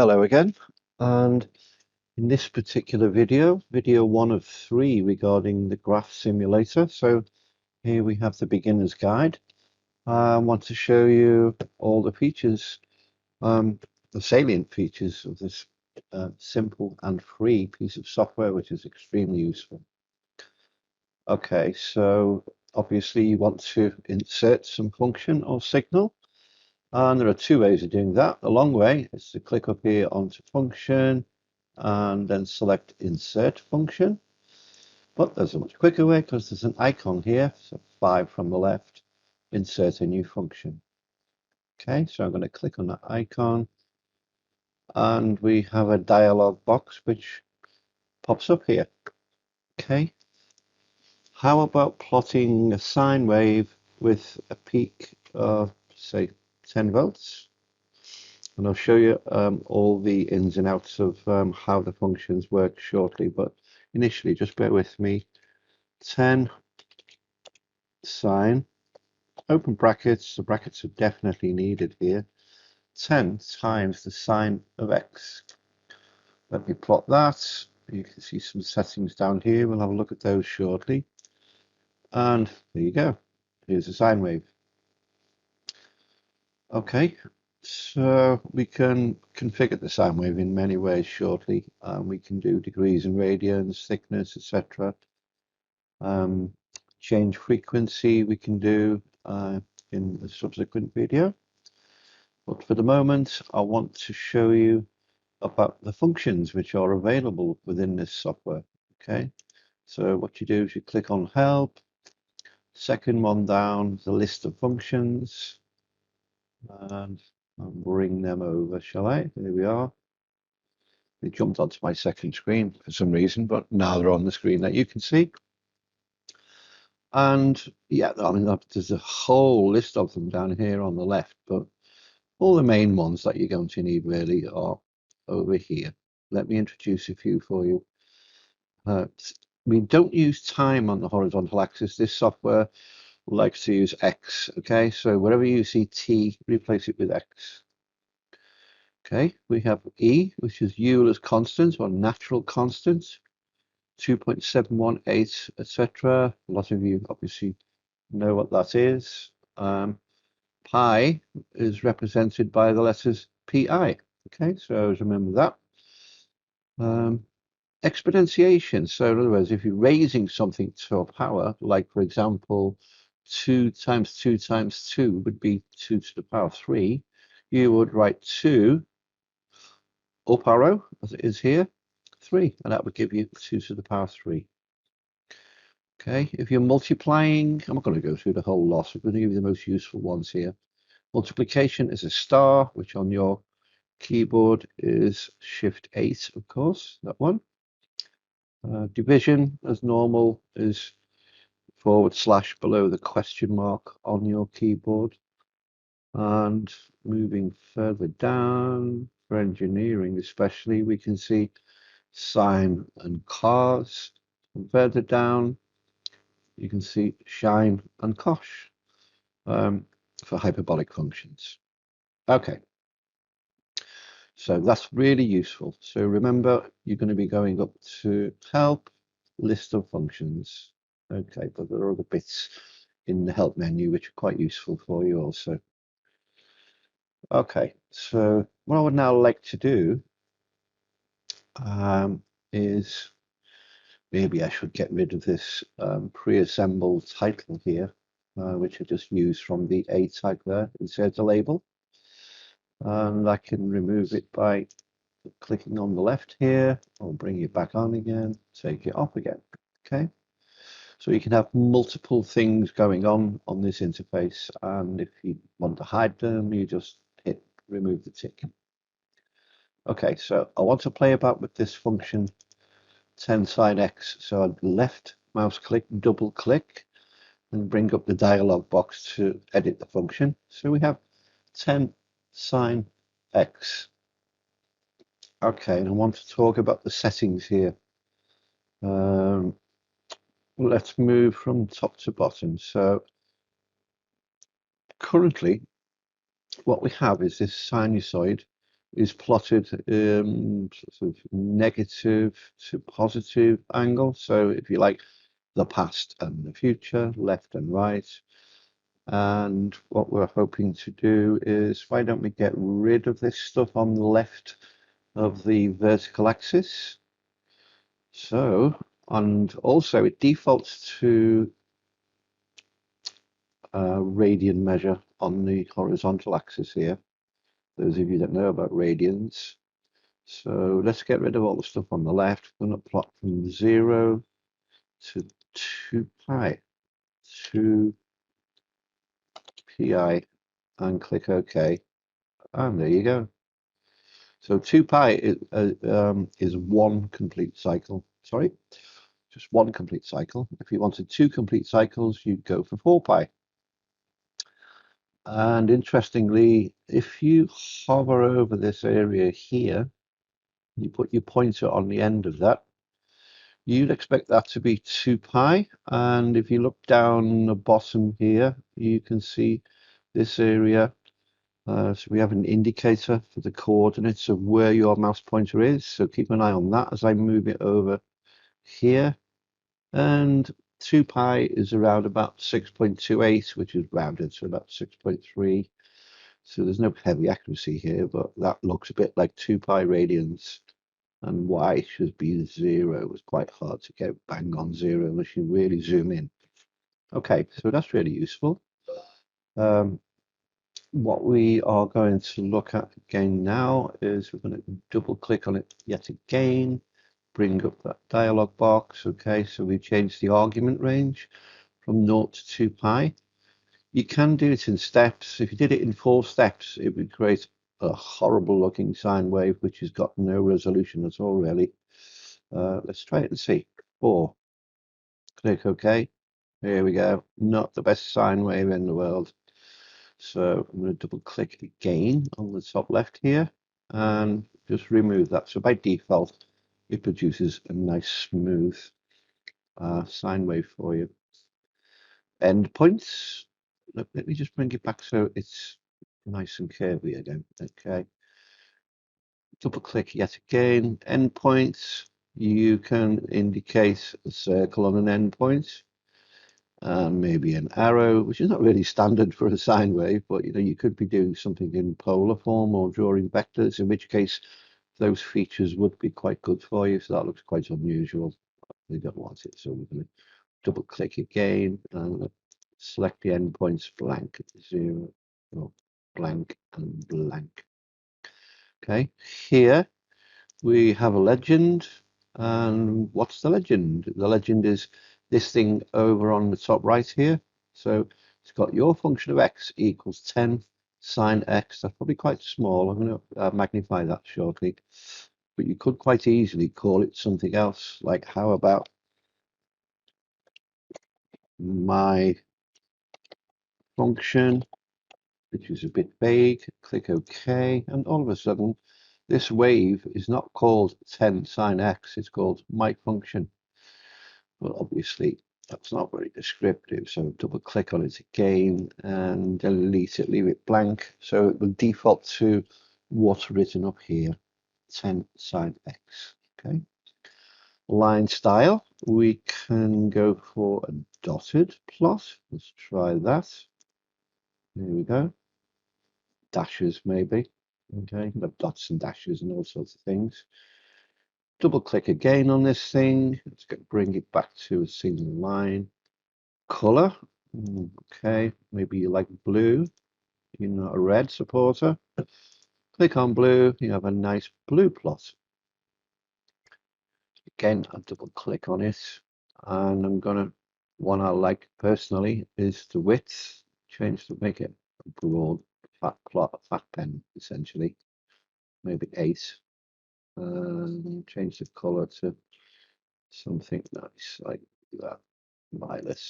Hello again, and in this particular video 1 of 3 regarding the graph simulator. So here we have the beginner's guide. I want to show you all the features, the salient features of this simple and free piece of software, which is extremely useful. Okay, so obviously you want to insert some function or signal. And there are 2 ways of doing that. The long way is to click up here onto function and then select insert function. But there's a much quicker way because there's an icon here, so 5 from the left, insert a new function. Okay, so I'm going to click on that icon and we have a dialog box which pops up here. Okay, how about plotting a sine wave with a peak of, say, 10 volts? And I'll show you all the ins and outs of how the functions work shortly, but initially just bear with me. 10 sine, open brackets, the brackets are definitely needed here, 10 times the sine of x. Let me plot that. You can see some settings down here. We'll have a look at those shortly. And there you go. Here's a sine wave. Okay, so we can configure the sine wave in many ways shortly. We can do degrees and radians, thickness, etc. Change frequency we can do in a subsequent video. But for the moment, I want to show you about the functions which are available within this software. Okay, so what you do is you click on help, second one down, the list of functions, and I'll bring them over, shall I? There we are. They jumped onto my second screen for some reason, but now they're on the screen that you can see. And yeah, I mean, there's a whole list of them down here on the left, but all the main ones that you're going to need really are over here. Let me introduce a few for you. We don't use time on the horizontal axis. This software likes to use X. Okay, so wherever you see T, replace it with X. Okay, we have E, which is Euler's constant or natural constant, 2.718, etc. A lot of you obviously know what that is. Pi is represented by the letters pi. Okay, so remember that. Exponentiation. So in other words, if you're raising something to a power, like for example, 2 times 2 times 2 would be 2 to the power 3, you would write 2 up arrow, as it is here, 3, and that would give you 2 to the power 3. Okay, if you're multiplying, I'm not going to go through the whole lot, I'm going to give you the most useful ones here. Multiplication is a star, which on your keyboard is Shift 8, of course, that one. Division, as normal, is / below the question mark on your keyboard. And moving further down, for engineering especially, we can see sine and cos. And further down, you can see sine and cosh for hyperbolic functions. Okay, so that's really useful. So remember, you're going to be going up to help, list of functions. Okay, but there are other bits in the help menu which are quite useful for you also. Okay, so what I would now like to do is maybe I should get rid of this pre-assembled title here, which I just used from the A tag there, insert a label. And I can remove it by clicking on the left here. I'll bring it back on again, take it off again. Okay, so you can have multiple things going on this interface, and if you want to hide them, you just hit remove the tick. Okay, so I want to play about with this function 10 sine x. So I'd left mouse click, double click, and bring up the dialog box to edit the function. So we have 10 sine x. Okay, and I want to talk about the settings here. Let's move from top to bottom. So currently what we have is this sinusoid is plotted sort of negative to positive angle. So if you like, the past and the future, left and right. And what we're hoping to do is, why don't we get rid of this stuff on the left of the vertical axis? So, and also it defaults to radian measure on the horizontal axis here. Those of you that know about radians. So let's get rid of all the stuff on the left. We're going to plot from 0 to 2 pi, 2 pi, and click OK. And there you go. So 2 pi is one complete cycle. Sorry, just one complete cycle. If you wanted 2 complete cycles, you'd go for 4 pi. And interestingly, if you hover over this area here, you put your pointer on the end of that, you'd expect that to be 2 pi. And if you look down the bottom here, you can see this area. So we have an indicator for the coordinates of where your mouse pointer is. So keep an eye on that as I move it over here. And 2 pi is around about 6.28, which is rounded to about 6.3. So there's no heavy accuracy here, but that looks a bit like 2 pi radians. And y should be 0. It's quite hard to get bang on 0 unless you really zoom in. Okay, so that's really useful. What we are going to look at again now is we're going to double click on it yet again, bring up that dialog box. Okay, so we changed the argument range from 0 to 2 pi. You can do it in steps. If you did it in 4 steps, it would create a horrible looking sine wave, which has got no resolution at all, really. Let's try it and see. 4. Click OK. Here we go. Not the best sine wave in the world. So I'm going to double click again on the top left here and just remove that. So by default, it produces a nice smooth sine wave for you. Endpoints. Let me just bring it back so it's nice and curvy again. Okay. Double click yet again. Endpoints. You can indicate a circle on an endpoint. Maybe an arrow, which is not really standard for a sine wave, but you could be doing something in polar form or drawing vectors, in which case those features would be quite good for you. So that looks quite unusual. We don't want it, so we're going to double click again and select the endpoints blank, 0, blank and blank. Okay, here we have a legend. And what's the legend? The legend is this thing over on the top right here. So it's got your function of x equals 10 sine x. That's probably quite small. I'm going to magnify that shortly. But you could quite easily call it something else. Like, how about my function, which is a bit vague. Click OK. And all of a sudden, this wave is not called 10 sine x. It's called my function. Well, obviously, that's not very descriptive, so double click on it again and delete it, leave it blank. So it will default to what's written up here, 10 sine x. Okay. Line style, we can go for a dotted plot. Let's try that. Here we go. Dashes, maybe. Okay, dots and dashes and all sorts of things. Double click again on this thing. Let's bring it back to a single line. Color. Okay, maybe you like blue. You're not a red supporter. Click on blue. You have a nice blue plot. Again, I double click on it, and I'm gonna. One I like personally is the width. Change to make it a broad, fat plot, fat pen essentially. Maybe 8. Change the color to something nice like that, violet.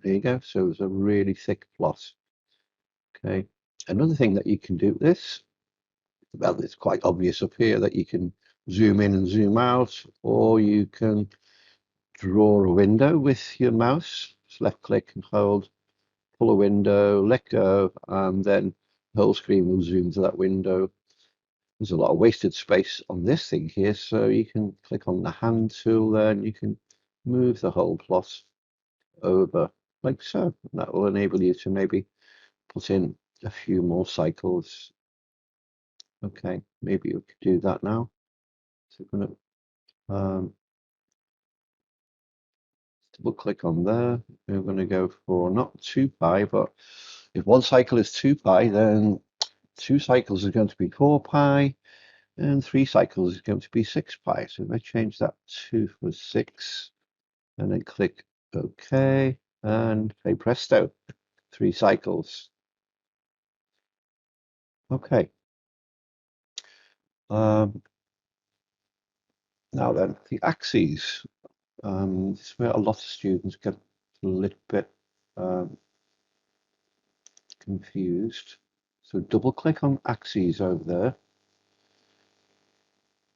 There you go. So it's a really thick plot. Okay. Another thing that you can do with this, well, it's quite obvious up here that you can zoom in and zoom out, or you can draw a window with your mouse. Just left click and hold, pull a window, let go, and then the whole screen will zoom to that window. there's a lot of wasted space on this thing here, so you can click on the hand tool there and you can move the whole plot over like so. That will enable you to maybe put in a few more cycles. Okay, maybe we could do that now. So we're going to double click on there. We're going to go for not 2 pi, but if one cycle is 2 pi, then 2 cycles is going to be 4 pi, and 3 cycles is going to be 6 pi. So if I change that to for 6, and then click OK, and hey presto, 3 cycles. Okay. Now then, the axes. This is where a lot of students get a little bit confused. So double click on axes over there,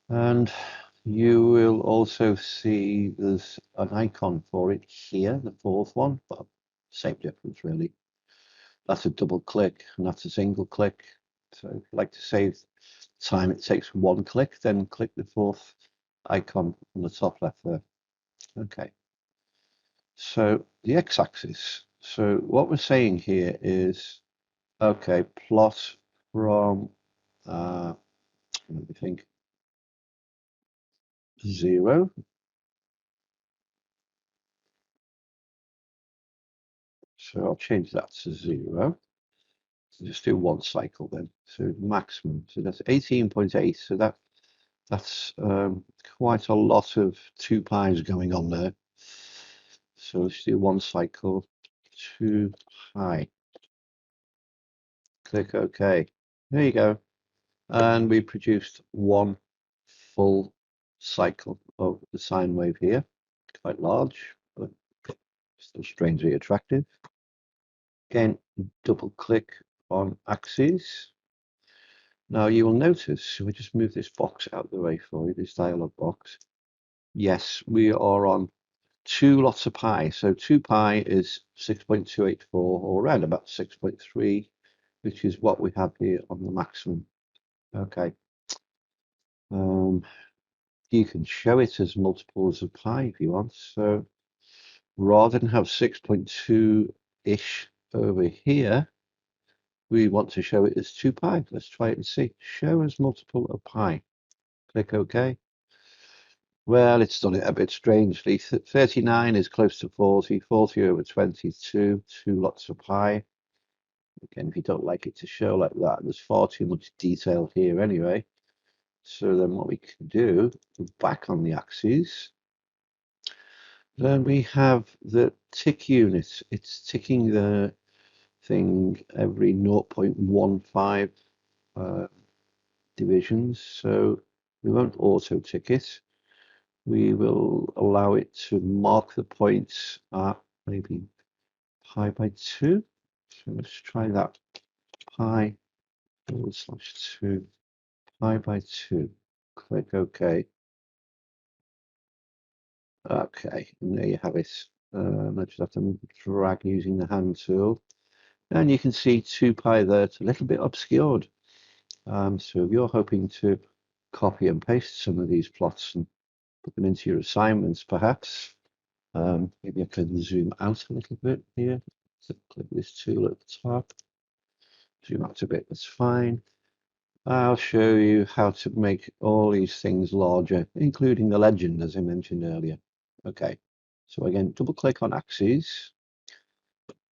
and you will also see there's an icon for it here, the fourth one, but same difference really. That's a double click and that's a single click. So if you like to save time, it takes 1 click, then click the fourth icon on the top left there. Okay. So the x-axis. So what we're saying here is, okay, plot from, let me think, 0. So I'll change that to 0. So just do 1 cycle then. So maximum. So that's 18.8. So that's quite a lot of 2 pi's going on there. So let's do 1 cycle, 2 pi. Click OK. There you go. And we produced 1 full cycle of the sine wave here. Quite large, but still strangely attractive. Again, double click on axes. Now you will notice, we just move this box out of the way for you, this dialog box. Yes, we are on 2 lots of pi. So 2 pi is 6.284, or around about 6.3, which is what we have here on the maximum. Okay. You can show it as multiples of pi if you want. So rather than have 6.2-ish over here, we want to show it as 2 pi. Let's try it and see. Show as multiple of pi. Click OK. Well, it's done it a bit strangely. 39 is close to 40, 40 over 22, 2 lots of pi. Again, if you don't like it to show like that, there's far too much detail here anyway. So then what we can do, back on the axes, then we have the tick unit. It's ticking the thing every 0.15 divisions. So we won't auto tick it. We will allow it to mark the points at maybe pi by 2. So let's try that. Pi / 2, pi by 2. Click OK. Okay, and there you have it. I just have to drag using the hand tool. And you can see 2 pi there. It's a little bit obscured. So if you're hoping to copy and paste some of these plots and put them into your assignments, perhaps, maybe I can zoom out a little bit here. So click this tool at the top. Zoom out a bit, that's fine. I'll show you how to make all these things larger, including the legend, as I mentioned earlier. Okay, so again, double click on axes.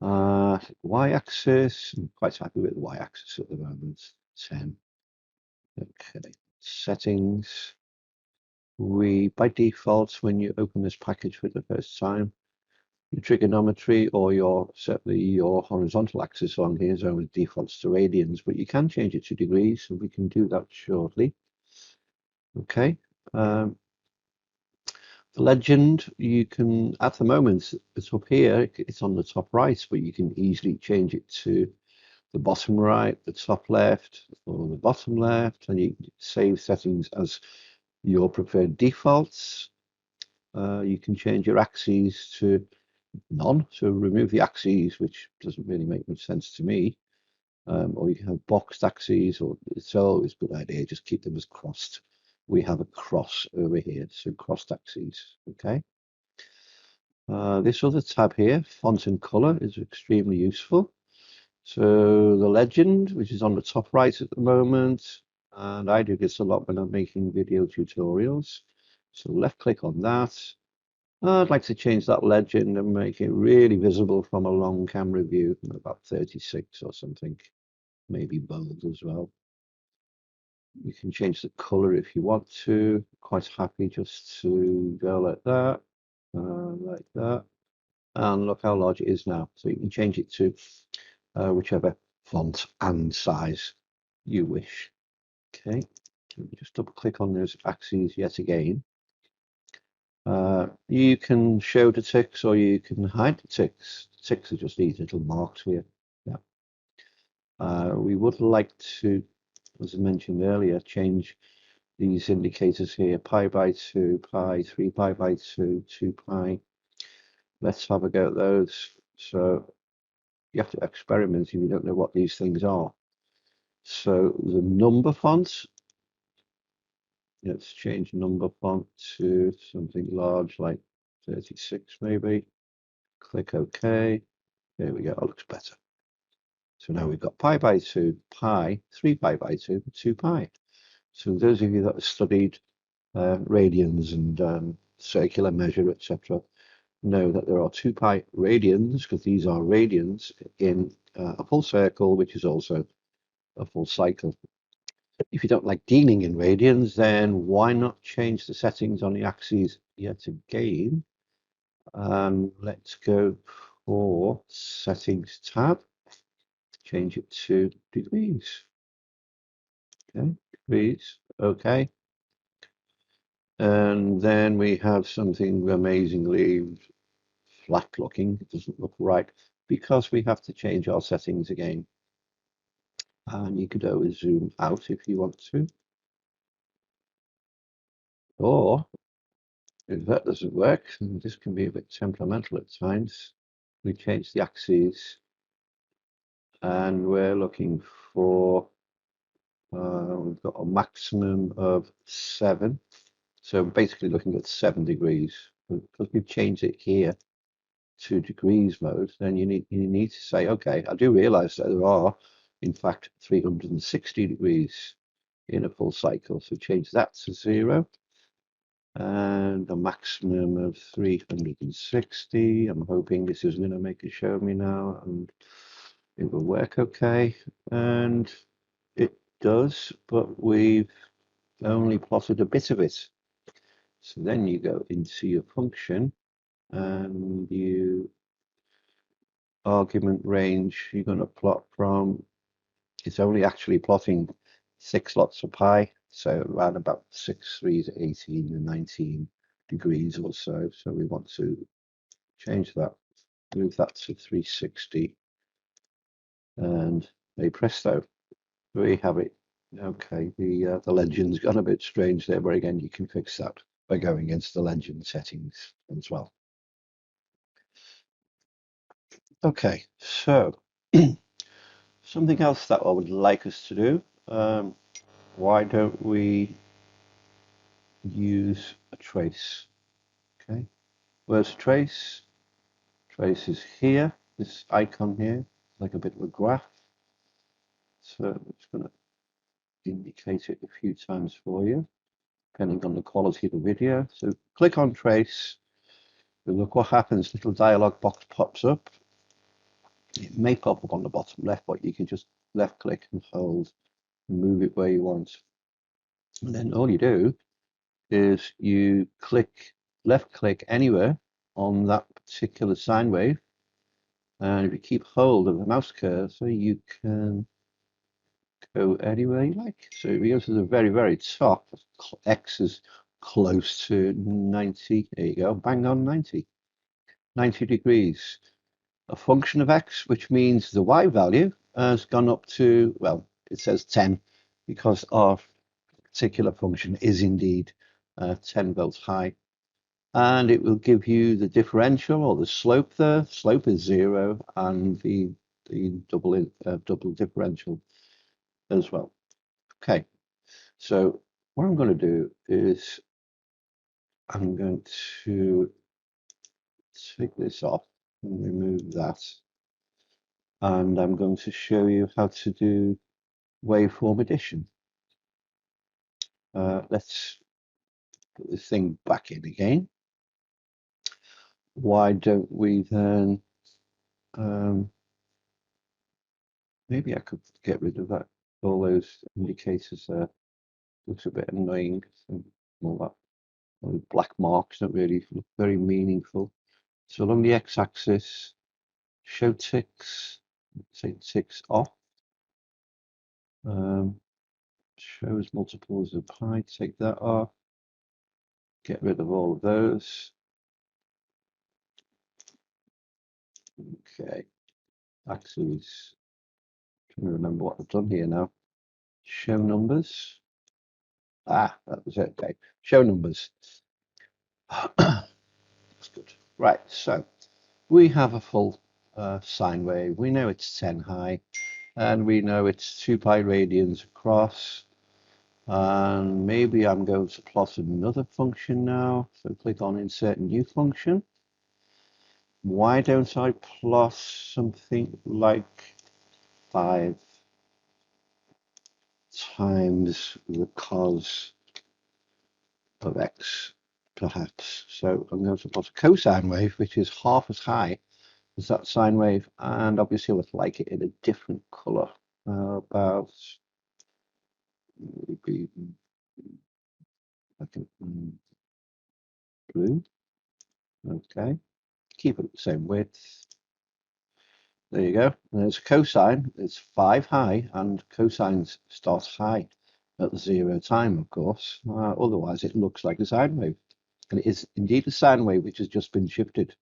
Y-axis, I'm quite happy with the y-axis at the moment, 10. Okay, settings. By default, when you open this package for the first time, your trigonometry or certainly your horizontal axis on here is always defaults to radians, but you can change it to degrees, and we can do that shortly. Okay. The legend, you can, at the moment, it's up here, it's on the top right, but you can easily change it to the bottom right, the top left, or the bottom left, and you save settings as your preferred defaults. You can change your axes to none, so remove the axes, which doesn't really make much sense to me. or you can have boxed axes, or it's always a good idea, just keep them as crossed. We have a cross over here, so crossed axes, okay? This other tab here, font and color, is extremely useful. So the legend, which is on the top right at the moment, and I do this a lot when I'm making video tutorials. So left click on that. I'd like to change that legend and make it really visible from a long camera view, about 36 or something, maybe bold as well. You can change the color if you want to. Quite happy just to go like that, like that. And look how large it is now. So you can change it to whichever font and size you wish. Okay, just double click on those axes yet again. You can show the ticks or you can hide the ticks. The ticks are just these little marks here. Yeah. We would like to, as I mentioned earlier, change these indicators here: pi by 2, pi, 3 pi by 2, 2 pi. Let's have a go at those. So you have to experiment if you don't know what these things are. So the number font, let's change number font to something large like 36 maybe. Click OK. There we go, it looks better. So now we've got pi by 2, pi, 3 pi by 2, 2 pi. So those of you that have studied radians and circular measure, etc., know that there are 2 pi radians, because these are radians in a full circle, which is also a full cycle. If you don't like dealing in radians, then why not change the settings on the axes yet again? Let's go for settings tab, change it to degrees. Okay, degrees, okay. And then we have something amazingly flat looking. It doesn't look right because we have to change our settings again. And you could always zoom out if you want to. Or if that doesn't work, and this can be a bit temperamental at times, we change the axes and we're looking for, we've got a maximum of 7. So basically looking at 7 degrees. Because we've changed it here to degrees mode, then you need to say, okay, I do realize that there are, in fact, 360 degrees in a full cycle. So change that to 0. And a maximum of 360. I'm hoping this is going to make it show me now, and it will work okay. And it does, but we've only plotted a bit of it. So then you go into your function and you argument range, you're going to plot from, it's only actually plotting 6 lots of pi, so around about 6, 3 to 18 and 19 degrees or so. So we want to change that, move that to 360, and hey presto, we have it. Okay, the legend's gone a bit strange there, but again, you can fix that by going into the legend settings as well. Okay, so something else that I would like us to do, why don't we use a trace? Okay, where's trace? Trace is here, this icon here, like a bit of a graph. So I'm just going to indicate it a few times for you, depending on the quality of the video. So click on trace, look what happens, little dialog box pops up. It may pop up on the bottom left, but you can just left click and hold and move it where you want. And then all you do is you left click anywhere on that particular sine wave, and if you keep hold of the mouse cursor, you can go anywhere you like. So if you go to the very, very top, X is close to 90. There you go, bang on 90. 90 degrees. A function of X, which means the Y value has gone up to, well, it says 10 because our particular function is indeed 10 volts high. And it will give you the differential or the slope there. Slope is 0, and the the double differential as well. Okay, so what I'm going to do is I'm going to take this off and remove that, and I'm going to show you how to do waveform addition. Let's put this thing back in again. Why don't we then, maybe I could get rid of that, all those indicators there. Looks a bit annoying. So all that, all the black marks don't really look very meaningful. So along the x-axis, show ticks, take ticks off. Shows multiples of pi, take that off. Get rid of all of those. Okay, axes. Trying to remember what I've done here now. Show numbers. Ah, that was it. Okay, show numbers. That's good. Right, so we have a full sine wave. We know it's 10 high, and we know it's 2 pi radians across. And maybe I'm going to plot another function now. So click on Insert New Function. Why don't I plot something like 5 times the cos of x, perhaps? So I'm going to plot a cosine wave, which is half as high as that sine wave, and obviously I would like it in a different color. About maybe like a blue. Okay, keep it the same width. There you go. There's cosine. It's 5 high, and cosines start high at 0 time, of course. Otherwise, it looks like a sine wave. And it is indeed a sine wave which has just been shifted.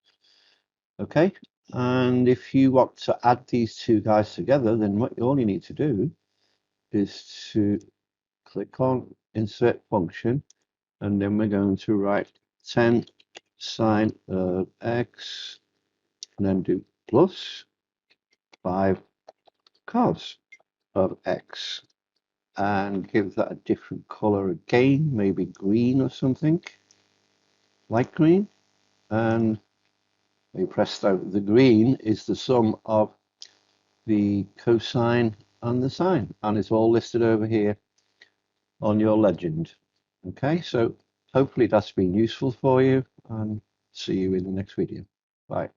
Okay, and if you want to add these two guys together, then what you only need to do is to click on Insert Function, and then we're going to write 10 sine of x, and then do plus 5 cos of x, and give that a different color again, maybe green or something, light green. And we presto, the green is the sum of the cosine and the sine, and it's all listed over here on your legend. Okay, so hopefully that's been useful for you, and see you in the next video. Bye.